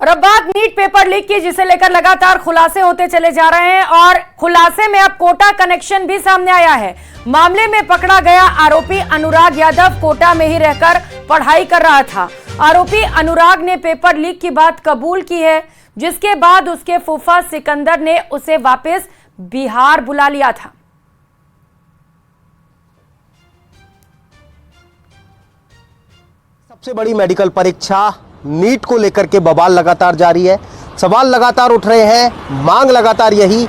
और अब बात नीट पेपर लीक की, जिसे लेकर लगातार खुलासे होते चले जा रहे हैं और खुलासे में अब कोटा कनेक्शन भी सामने आया है। मामले में पकड़ा गया आरोपी अनुराग यादव कोटा में ही रहकर पढ़ाई कर रहा था। आरोपी अनुराग ने पेपर लीक की बात कबूल की है, जिसके बाद उसके फूफा सिकंदर ने उसे वापस बिहार बुला लिया था। सबसे बड़ी मेडिकल परीक्षा नीट को लेकर के बवाल लगातार जारी है। सवाल लगातार उठ रहे हैं, मांग लगातार यही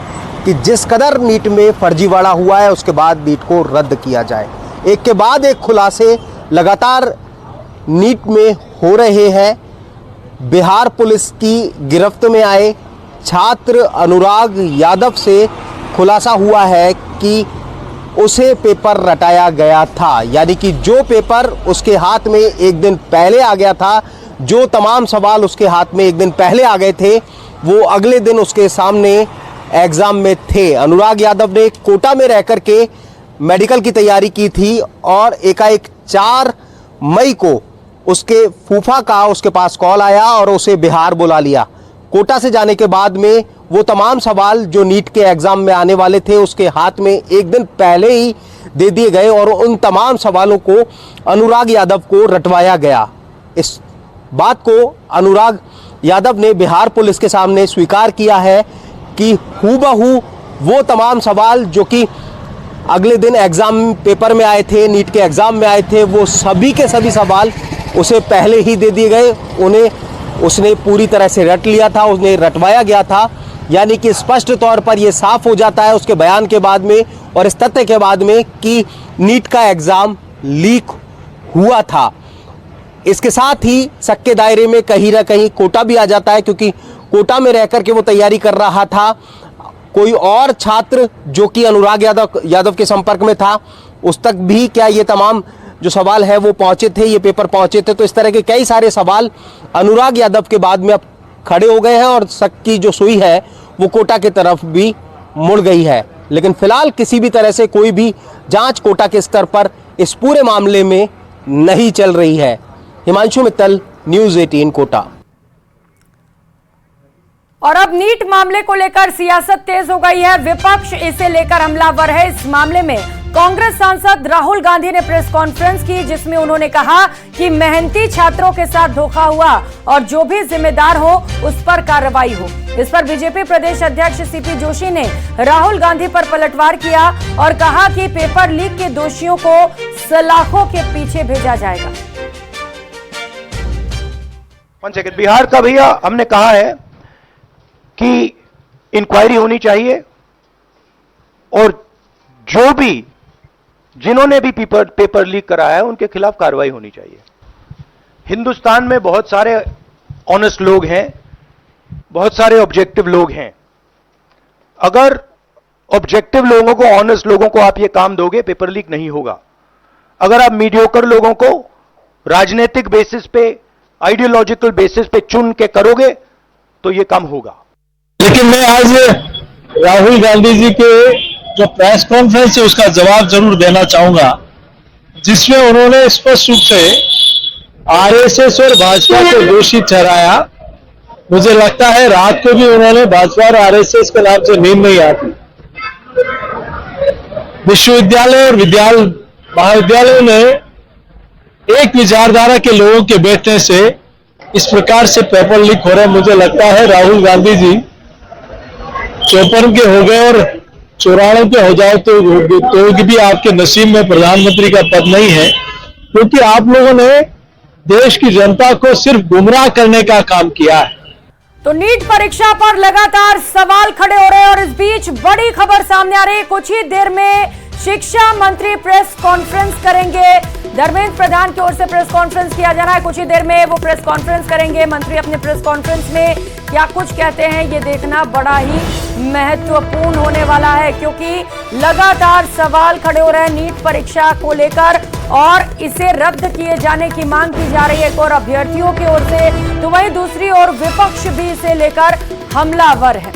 कि जिस कदर नीट में फर्जीवाड़ा हुआ है उसके बाद नीट को रद्द किया जाए। एक के बाद एक खुलासे लगातार नीट में हो रहे हैं। बिहार पुलिस की गिरफ्त में आए छात्र अनुराग यादव से खुलासा हुआ है कि उसे पेपर रटाया गया था, यानी कि जो पेपर उसके हाथ में एक दिन पहले आ गया था, जो तमाम सवाल उसके हाथ में एक दिन पहले आ गए थे, वो अगले दिन उसके सामने एग्जाम में थे। अनुराग यादव ने कोटा में रह कर के मेडिकल की तैयारी की थी और एकाएक 4 मई को उसके फूफा का उसके पास कॉल आया और उसे बिहार बुला लिया। कोटा से जाने के बाद में वो तमाम सवाल जो नीट के एग्जाम में आने वाले थे उसके हाथ में एक दिन पहले ही दे दिए गए और उन तमाम सवालों को अनुराग यादव को रटवाया गया। इस बात को अनुराग यादव ने बिहार पुलिस के सामने स्वीकार किया है कि हूबहू वो तमाम सवाल जो कि अगले दिन एग्जाम पेपर में आए थे, नीट के एग्जाम में आए थे, वो सभी के सभी सवाल उसे पहले ही दे दिए गए। उन्हें उसने पूरी तरह से रट लिया था, उन्हें रटवाया गया था। यानी कि स्पष्ट तौर पर यह साफ हो जाता है उसके बयान के बाद में और इस तथ्य के बाद में कि नीट का एग्जाम लीक हुआ था। इसके साथ ही शक के दायरे में कहीं ना कहीं कोटा भी आ जाता है, क्योंकि कोटा में रहकर के वो तैयारी कर रहा था। कोई और छात्र जो कि अनुराग यादव के संपर्क में था, उस तक भी क्या ये तमाम जो सवाल है वो पहुंचे थे, ये पेपर पहुंचे थे। तो इस तरह के कई सारे सवाल अनुराग यादव के बाद में अब खड़े हो गए हैं और शक की जो सुई है वो कोटा की तरफ भी मुड़ गई है। लेकिन फिलहाल किसी भी तरह से कोई भी जांच कोटा के स्तर पर इस पूरे मामले में नहीं चल रही है। हिमांशु मित्तल, न्यूज़ 18 कोटा। और अब नीट मामले को लेकर सियासत तेज हो गई है। विपक्ष इसे लेकर हमलावर है। इस मामले में कांग्रेस सांसद राहुल गांधी ने प्रेस कॉन्फ्रेंस की, जिसमें उन्होंने कहा कि मेहनती छात्रों के साथ धोखा हुआ और जो भी जिम्मेदार हो उस पर कार्रवाई हो। इस पर बीजेपी प्रदेश अध्यक्ष सीपी जोशी ने राहुल गांधी पर पलटवार किया और कहा कि पेपर लीक के दोषियों को सलाखों के पीछे भेजा जाएगा। बिहार का भैया हमने कहा है कि इंक्वायरी होनी चाहिए और जो भी जिन्होंने भी पेपर लीक कराया है उनके खिलाफ कार्रवाई होनी चाहिए। हिंदुस्तान में बहुत सारे ऑनेस्ट लोग हैं, बहुत सारे ऑब्जेक्टिव लोग हैं। अगर ऑब्जेक्टिव लोगों को, ऑनेस्ट लोगों को आप ये काम दोगे, पेपर लीक नहीं होगा। अगर आप मीडियोकर लोगों को राजनीतिक बेसिस पे, आइडियोलॉजिकल बेसिस पे चुन के करोगे तो ये काम होगा। लेकिन मैं आज राहुल गांधी जी के जो प्रेस कॉन्फ्रेंस है उसका जवाब जरूर देना चाहूंगा, जिसमें उन्होंने स्पष्ट रूप से आरएसएस और भाजपा को दोषी ठहराया। मुझे लगता है रात को भी उन्होंने भाजपा और आरएसएस के नाम से नींद नहीं आती। विश्वविद्यालय और महाविद्यालयों में एक विचारधारा के लोगों के बैठने से इस प्रकार से पेपर लीक हो रहे। मुझे लगता है राहुल गांधी जी 54 के हो गए और 94 पे हो जाए तो भी आपके नसीब में प्रधानमंत्री का पद नहीं है, क्योंकि आप लोगों ने देश की जनता को सिर्फ गुमराह करने का काम किया है। तो नीट परीक्षा पर लगातार सवाल खड़े हो रहे हैं और इस बीच बड़ी खबर सामने आ रही है। कुछ ही देर में शिक्षा मंत्री प्रेस कॉन्फ्रेंस करेंगे। धर्मेंद्र प्रधान की ओर से प्रेस कॉन्फ्रेंस किया जाना है। कुछ ही देर में वो प्रेस कॉन्फ्रेंस करेंगे। मंत्री अपने प्रेस कॉन्फ्रेंस में क्या कुछ कहते हैं, ये देखना बड़ा ही महत्वपूर्ण होने वाला है, क्योंकि लगातार सवाल खड़े हो रहे हैं नीट परीक्षा को लेकर और इसे रद्द किए जाने की मांग की जा रही है एक और अभ्यर्थियों की ओर से, तो वहीं दूसरी ओर विपक्ष भी इसे लेकर हमलावर है।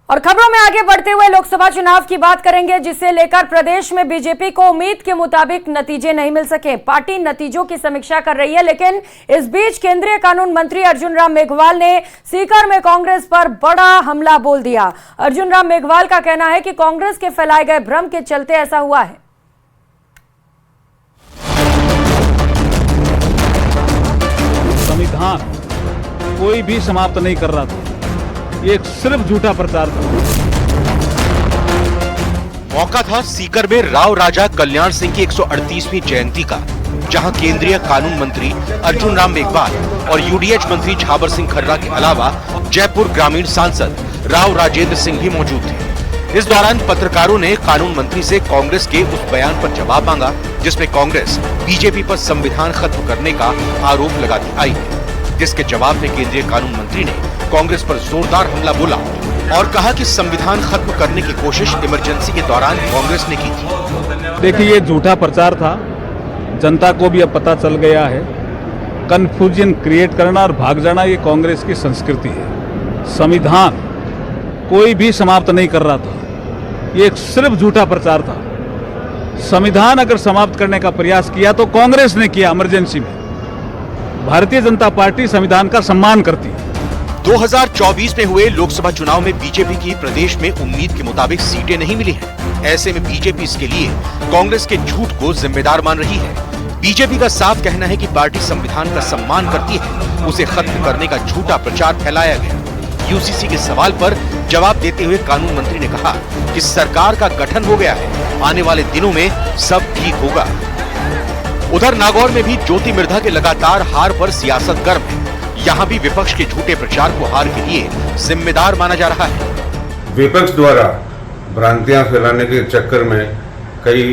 और खबरों में आगे बढ़ते हुए लोकसभा चुनाव की बात करेंगे, जिसे लेकर प्रदेश में बीजेपी को उम्मीद के मुताबिक नतीजे नहीं मिल सके। पार्टी नतीजों की समीक्षा कर रही है, लेकिन इस बीच केंद्रीय कानून मंत्री अर्जुन राम मेघवाल ने सीकर में कांग्रेस पर बड़ा हमला बोल दिया। अर्जुन राम मेघवाल का कहना है कि कांग्रेस के फैलाए गए भ्रम के चलते ऐसा हुआ है। संविधान कोई भी समाप्त नहीं कर रहा था, ये सिर्फ झूठा प्रचार था। मौका था सीकर में राव राजा कल्याण सिंह की 138वीं जयंती का, जहां केंद्रीय कानून मंत्री अर्जुन राम मेघवाल और यूडीएच मंत्री झाबर सिंह खर्रा के अलावा जयपुर ग्रामीण सांसद राव राजेंद्र सिंह भी मौजूद थे। इस दौरान पत्रकारों ने कानून मंत्री से कांग्रेस के उस बयान पर जवाब मांगा जिसमें कांग्रेस बीजेपी पर संविधान खत्म करने का आरोप लगाती आई है, जिसके जवाब में केंद्रीय कानून मंत्री ने कांग्रेस पर जोरदार हमला बोला और कहा कि संविधान खत्म करने की कोशिश इमरजेंसी के दौरान कांग्रेस ने की थी। देखिए, ये झूठा प्रचार था, जनता को भी अब पता चल गया है। कंफ्यूजन क्रिएट करना और भाग जाना ये कांग्रेस की संस्कृति है। संविधान कोई भी समाप्त नहीं कर रहा था, ये सिर्फ झूठा प्रचार था। संविधान अगर समाप्त करने का प्रयास किया तो कांग्रेस ने किया इमरजेंसी में। भारतीय जनता पार्टी संविधान का सम्मान करती है। 2024 में हुए लोकसभा चुनाव में बीजेपी की प्रदेश में उम्मीद के मुताबिक सीटें नहीं मिली हैं। ऐसे में बीजेपी इसके लिए कांग्रेस के झूठ को जिम्मेदार मान रही है। बीजेपी का साफ कहना है कि पार्टी संविधान का सम्मान करती है, उसे खत्म करने का झूठा प्रचार फैलाया गया। यूसीसी के सवाल पर जवाब देते हुए कानून मंत्री ने कहा कि सरकार का गठन हो गया है, आने वाले दिनों में सब ठीक होगा। उधर नागौर में भी ज्योति मिर्धा के लगातार हार पर सियासत गर्म है। यहाँ भी विपक्ष के झूठे प्रचार को हार के लिए जिम्मेदार माना जा रहा है। विपक्ष द्वारा भ्रांतियां फैलाने के चक्कर में कई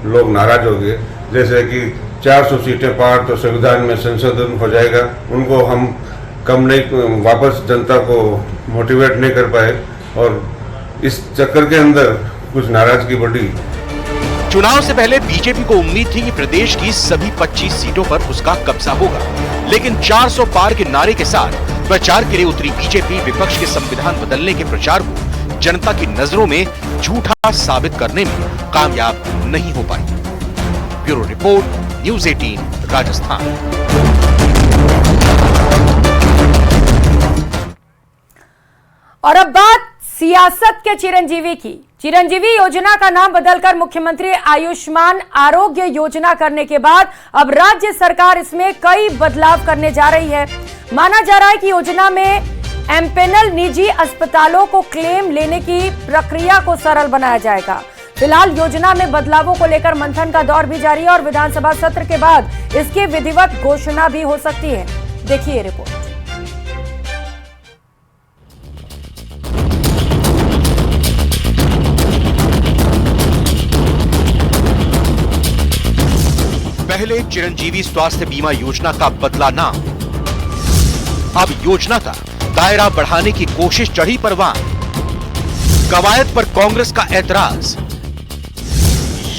लोग नाराज हो गए, जैसे कि 400 सीटें पार तो संविधान में संशोधन हो जाएगा। उनको हम कम नहीं, वापस जनता को मोटिवेट नहीं कर पाए और इस चक्कर के अंदर कुछ नाराजगी बढ़ी। चुनाव से पहले बीजेपी को उम्मीद थी कि प्रदेश की सभी 25 सीटों पर उसका कब्जा होगा, लेकिन 400 पार के नारे के साथ प्रचार के लिए उतरी बीजेपी विपक्ष के संविधान बदलने के प्रचार को जनता की नजरों में झूठा साबित करने में कामयाब नहीं हो पाई। Bureau report, news 18 Rajasthan. और अब बात सियासत के चिरंजीवी की। चिरंजीवी योजना का नाम बदलकर मुख्यमंत्री आयुष्मान आरोग्य योजना करने के बाद अब राज्य सरकार इसमें कई बदलाव करने जा रही है। माना जा रहा है कि योजना में एमपेनल निजी अस्पतालों को क्लेम लेने की प्रक्रिया को सरल बनाया जाएगा। फिलहाल योजना में बदलावों को लेकर मंथन का दौर भी जारी है और विधानसभा सत्र के बाद इसकी विधिवत घोषणा भी हो सकती है। देखिए रिपोर्ट। पहले चिरंजीवी स्वास्थ्य बीमा योजना का बदला नाम, अब योजना का दायरा बढ़ाने की कोशिश चढ़ी परवान। कवायद पर कांग्रेस का ऐतराज,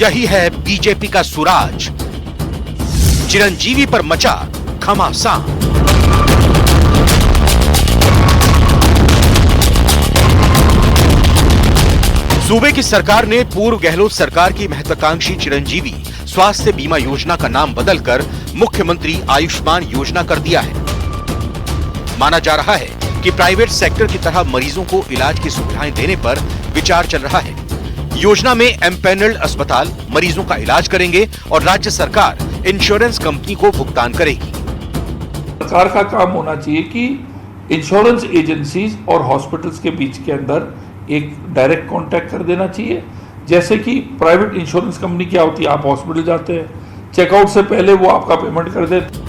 यही है बीजेपी का सुराज। चिरंजीवी पर मचा घमासान। सूबे की सरकार ने पूर्व गहलोत सरकार की महत्वाकांक्षी चिरंजीवी स्वास्थ्य बीमा योजना का नाम बदलकर मुख्यमंत्री आयुष्मान योजना कर दिया है। माना जा रहा है कि प्राइवेट सेक्टर की तरह मरीजों को इलाज की सुविधाएं देने पर विचार चल रहा है। योजना में एमपैनल्ड अस्पताल मरीजों का इलाज करेंगे और राज्य सरकार इंश्योरेंस कंपनी को भुगतान करेगी। सरकार का काम होना चाहिए कि इंश्योरेंस एजेंसीज और हॉस्पिटल्स के बीच के अंदर एक डायरेक्ट कांटेक्ट कर देना चाहिए। जैसे कि प्राइवेट इंश्योरेंस कंपनी क्या होती है, आप हॉस्पिटल जाते हैं, चेकआउट से पहले वो आपका पेमेंट कर देते।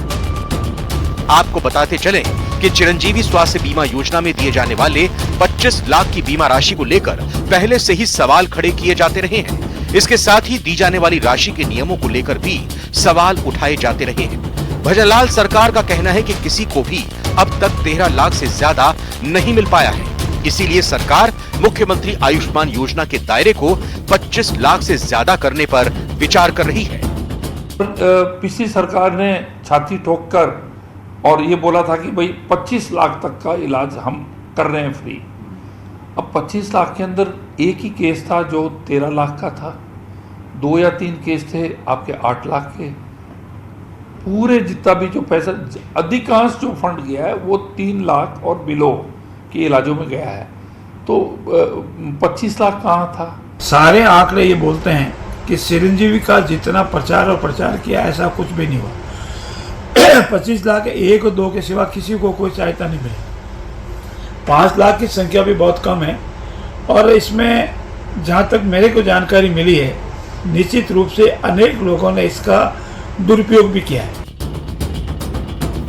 आपको बताते चलें कि चिरंजीवी स्वास्थ्य बीमा योजना में दिए जाने वाले 25 लाख की बीमा राशि को लेकर पहले से ही सवाल खड़े किए जाते रहे हैं। इसके साथ ही दी जाने वाली राशि के नियमों को लेकर भी सवाल उठाए जाते रहे हैं। भजनलाल सरकार का कहना है कि किसी को भी अब तक 13 लाख से ज्यादा नहीं मिल पाया है। इसीलिए सरकार मुख्यमंत्री आयुष्मान योजना के दायरे को 25 लाख से ज्यादा करने पर विचार कर रही है। पिछली सरकार ने छाती ठोककर और ये बोला था कि भाई 25 लाख तक का इलाज हम कर रहे हैं फ्री, अब 25 लाख के अंदर एक ही केस था जो 13 लाख का था, 2 या 3 केस थे आपके 8 लाख के। पूरे जितना भी जो पैसा, अधिकांश जो फंड गया है वो 3 लाख और बिलो के इलाजों में गया है। तो 25 लाख कहाँ था? सारे आंकड़े ये बोलते हैं कि चिरंजीवी का जितना प्रचार और प्रचार किया ऐसा कुछ भी नहीं हुआ। 25 लाख 1 और 2 के सिवा किसी को कोई सहायता नहीं मिली। 5 लाख की संख्या भी बहुत कम है और इसमें जहाँ तक मेरे को जानकारी मिली है, निश्चित रूप से अनेक लोगों ने इसका दुरुपयोग भी किया है।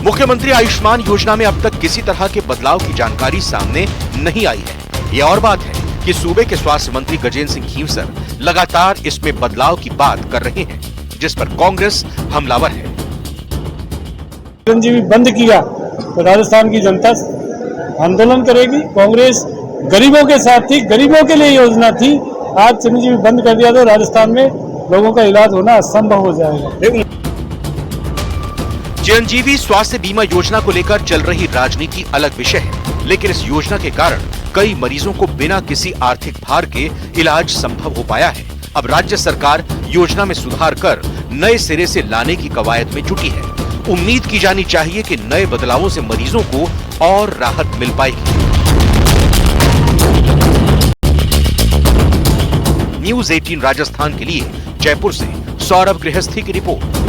मुख्यमंत्री आयुष्मान योजना में अब तक किसी तरह के बदलाव की जानकारी सामने नहीं आई है। ये और बात है कि सूबे के स्वास्थ्य मंत्री गजेंद्र सिंह खींवसर लगातार इसमें बदलाव की बात कर रहे हैं, जिस पर कांग्रेस हमलावर है। चिरंजीवी बंद किया तो राजस्थान की जनता आंदोलन करेगी। कांग्रेस गरीबों के साथ थी, गरीबों के लिए योजना थी। आज चिरंजीवी बंद कर दिया तो राजस्थान में लोगों का इलाज होना असंभव हो जाएगा। चिरंजीवी स्वास्थ्य बीमा योजना को लेकर चल रही राजनीति अलग विषय है, लेकिन इस योजना के कारण कई मरीजों को बिना किसी आर्थिक भार के इलाज संभव हो पाया है। अब राज्य सरकार योजना में सुधार कर नए सिरे से लाने की कवायद में जुटी है। उम्मीद की जानी चाहिए कि नए बदलावों से मरीजों को और राहत मिल पाएगी। न्यूज़ 18 राजस्थान के लिए जयपुर से सौरभ गृहस्थी की रिपोर्ट।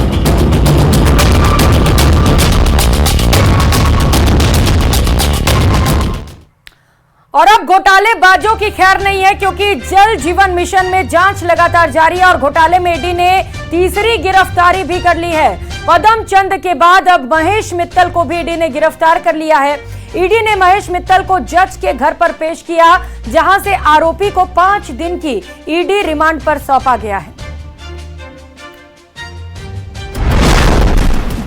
और अब घोटालेबाजों की खैर नहीं है, क्योंकि जल जीवन मिशन में जांच लगातार जारी है और घोटाले में ईडी ने तीसरी गिरफ्तारी भी कर ली है। पदम चंद के बाद अब महेश मित्तल को भी ईडी ने गिरफ्तार कर लिया है। ईडी ने महेश मित्तल को जज के घर पर पेश किया, जहां से आरोपी को 5 दिन की ईडी रिमांड पर सौंपा गया है।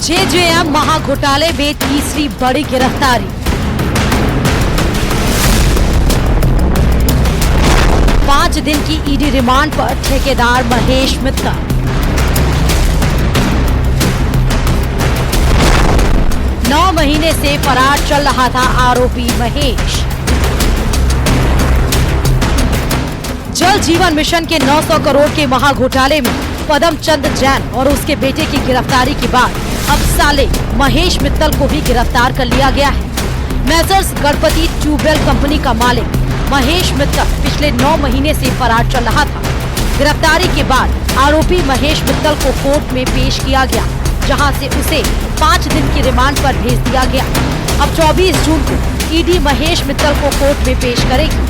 जेजेएम महाघोटाले में तीसरी बड़ी गिरफ्तारी। 5 दिन की ईडी रिमांड पर ठेकेदार महेश मित्तल। नौ महीने से फरार चल रहा था आरोपी महेश। जल जीवन मिशन के 900 करोड़ के महाघोटाले में पदम चंद जैन और उसके बेटे की गिरफ्तारी के बाद अब साले महेश मित्तल को भी गिरफ्तार कर लिया गया है। मेजर्स गणपति ट्यूबवेल कंपनी का मालिक महेश मित्तल पिछले 9 महीने से फरार चल रहा था। गिरफ्तारी के बाद आरोपी महेश मित्तल को कोर्ट में पेश किया गया, जहां से उसे 5 दिन की रिमांड पर भेज दिया गया। अब 24 जून को ईडी महेश मित्तल को कोर्ट में पेश करेगी।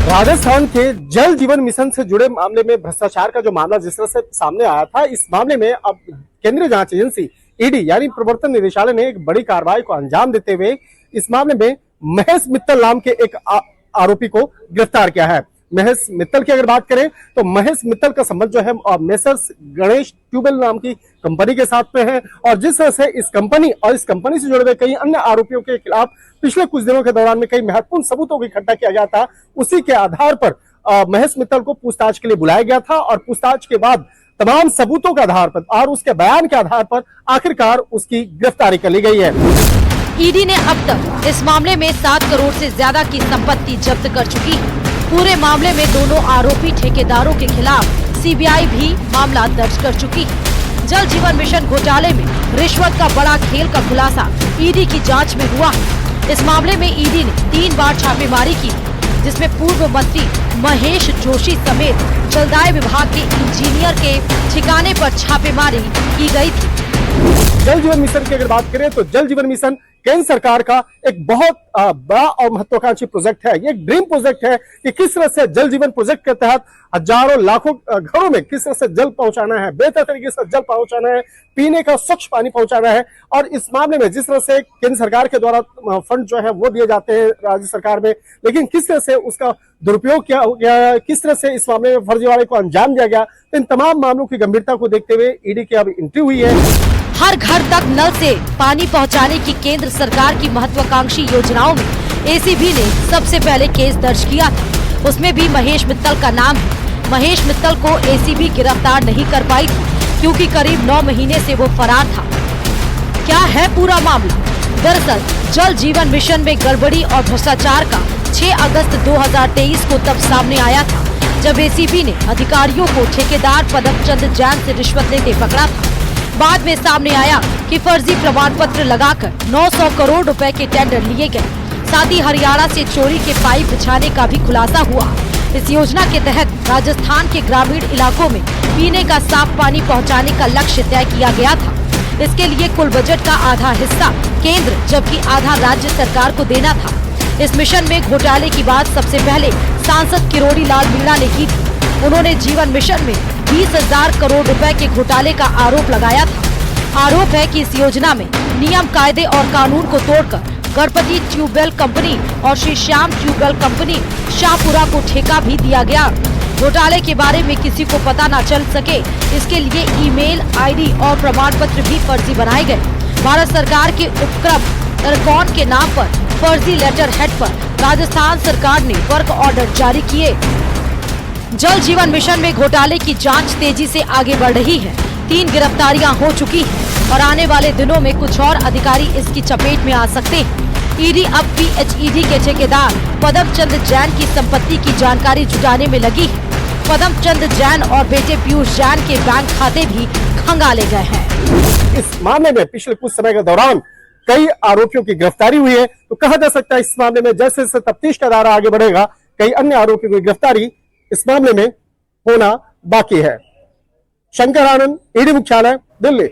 राजस्थान के जल जीवन मिशन से जुड़े मामले में भ्रष्टाचार का जो मामला जिस तरह से सामने आया था, इस मामले में अब केंद्रीय जांच एजेंसी ईडी यानी प्रवर्तन निदेशालय ने एक बड़ी कार्रवाई को अंजाम देते हुए इस मामले में महेश मित्तल नाम के एक आरोपी को गिरफ्तार किया है। महेश मित्तल की अगर बात करें तो महेश मित्तल का संबंध जो है मेसर्स गणेश ट्यूबवेल नाम की कंपनी के साथ में है, और जिस तरह से इस कंपनी और इस कंपनी से जुड़े हुए कई अन्य आरोपियों के खिलाफ पिछले कुछ दिनों के दौरान में कई महत्वपूर्ण सबूतों को इकट्ठा किया गया था, उसी के आधार पर महेश मित्तल को पूछताछ के लिए बुलाया गया था और पूछताछ के बाद तमाम सबूतों के आधार पर और उसके बयान के आधार पर आखिरकार उसकी गिरफ्तारी कर ली गई है। ईडी ने अब तक इस मामले में 7 करोड़ से ज्यादा की संपत्ति जब्त कर चुकी है। पूरे मामले में दोनों आरोपी ठेकेदारों के खिलाफ सीबीआई भी मामला दर्ज कर चुकी है। जल जीवन मिशन घोटाले में रिश्वत का बड़ा खेल का खुलासा ईडी की जांच में हुआ है। इस मामले में ईडी ने 3 बार छापेमारी की, जिसमें पूर्व मंत्री महेश जोशी समेत जलदाय विभाग के इंजीनियर के ठिकाने पर छापेमारी की गई थी। जल जीवन मिशन की अगर बात करें तो जल जीवन मिशन केंद्र सरकार का एक बहुत बड़ा और महत्वाकांक्षी प्रोजेक्ट है। ये एक ड्रीम प्रोजेक्ट है कि किस तरह से जल जीवन प्रोजेक्ट के तहत हजारों लाखों घरों में किस तरह से जल पहुंचाना है, बेहतर तरीके से जल पहुंचाना है, पीने का स्वच्छ पानी पहुंचाना है। और इस मामले में जिस तरह से केंद्र सरकार के द्वारा फंड जो है वो दिए जाते हैं राज्य सरकार में, लेकिन किस तरह से उसका दुरुपयोग किया गया, किस तरह से इस मामले में फर्जीवाड़े को अंजाम दिया गया, इन तमाम मामलों की गंभीरता को देखते हुए ईडी की अब एंट्री हुई है। हर घर तक नल से पानी पहुंचाने की केंद्र सरकार की महत्वाकांक्षी योजनाओं में एसीबी ने सबसे पहले केस दर्ज किया था। उसमें भी महेश मित्तल का नाम है। महेश मित्तल को एसीबी गिरफ्तार नहीं कर पाई थी, क्योंकि करीब 9 महीने से वो फरार था। क्या है पूरा मामला? दरअसल जल जीवन मिशन में गड़बड़ी और भ्रष्टाचार का 6 अगस्त 2023 को तब सामने आया था जब एसीबी ने अधिकारियों को ठेकेदार पदम चंद जैन से रिश्वत लेते पकड़ा था। बाद में सामने आया कि फर्जी प्रमाण पत्र लगाकर 900 करोड़ रुपए के टेंडर लिए गए। साथ ही हरियाणा से चोरी के पाइप बिछाने का भी खुलासा हुआ। इस योजना के तहत राजस्थान के ग्रामीण इलाकों में पीने का साफ पानी पहुंचाने का लक्ष्य तय किया गया था। इसके लिए कुल बजट का आधा हिस्सा केंद्र जबकि आधा राज्य सरकार को देना था। इस मिशन में घोटाले की बात सबसे पहले सांसद किरोड़ी लाल मीणा ने की थी। उन्होंने जीवन मिशन में 20,000 करोड़ रुपए के घोटाले का आरोप लगाया था। आरोप है कि इस योजना में नियम कायदे और कानून को तोड़कर गणपति ट्यूबवेल कंपनी और श्री श्याम ट्यूबवेल कंपनी शाहपुरा को ठेका भी दिया गया। घोटाले के बारे में किसी को पता न चल सके इसके लिए ईमेल आईडी और प्रमाण पत्र भी फर्जी बनाए गए। भारत सरकार के उपक्रम तरकौन के नाम पर फर्जी लेटर हेड पर राजस्थान सरकार ने वर्क ऑर्डर जारी किए। जल जीवन मिशन में घोटाले की जांच तेजी से आगे बढ़ रही है। 3 गिरफ्तारियां हो चुकी हैं और आने वाले दिनों में कुछ और अधिकारी इसकी चपेट में आ सकते हैं। ईडी अब पीएचईडी के ठेकेदार पदम चंद जैन की संपत्ति की जानकारी जुटाने में लगी है। पदम चंद जैन और बेटे पीयूष जैन के बैंक खाते भी खंगाले गए हैं। इस मामले में पिछले कुछ समय के दौरान कई आरोपियों की गिरफ्तारी हुई है, तो कहा जा सकता है इस मामले में जैसे जैसे तफ्तीश का दायरा आगे बढ़ेगा कई अन्य आरोपियों की गिरफ्तारी इस मामले में होना बाकी है। शंकर आनंद, ईडी मुख्यालय, दिल्ली।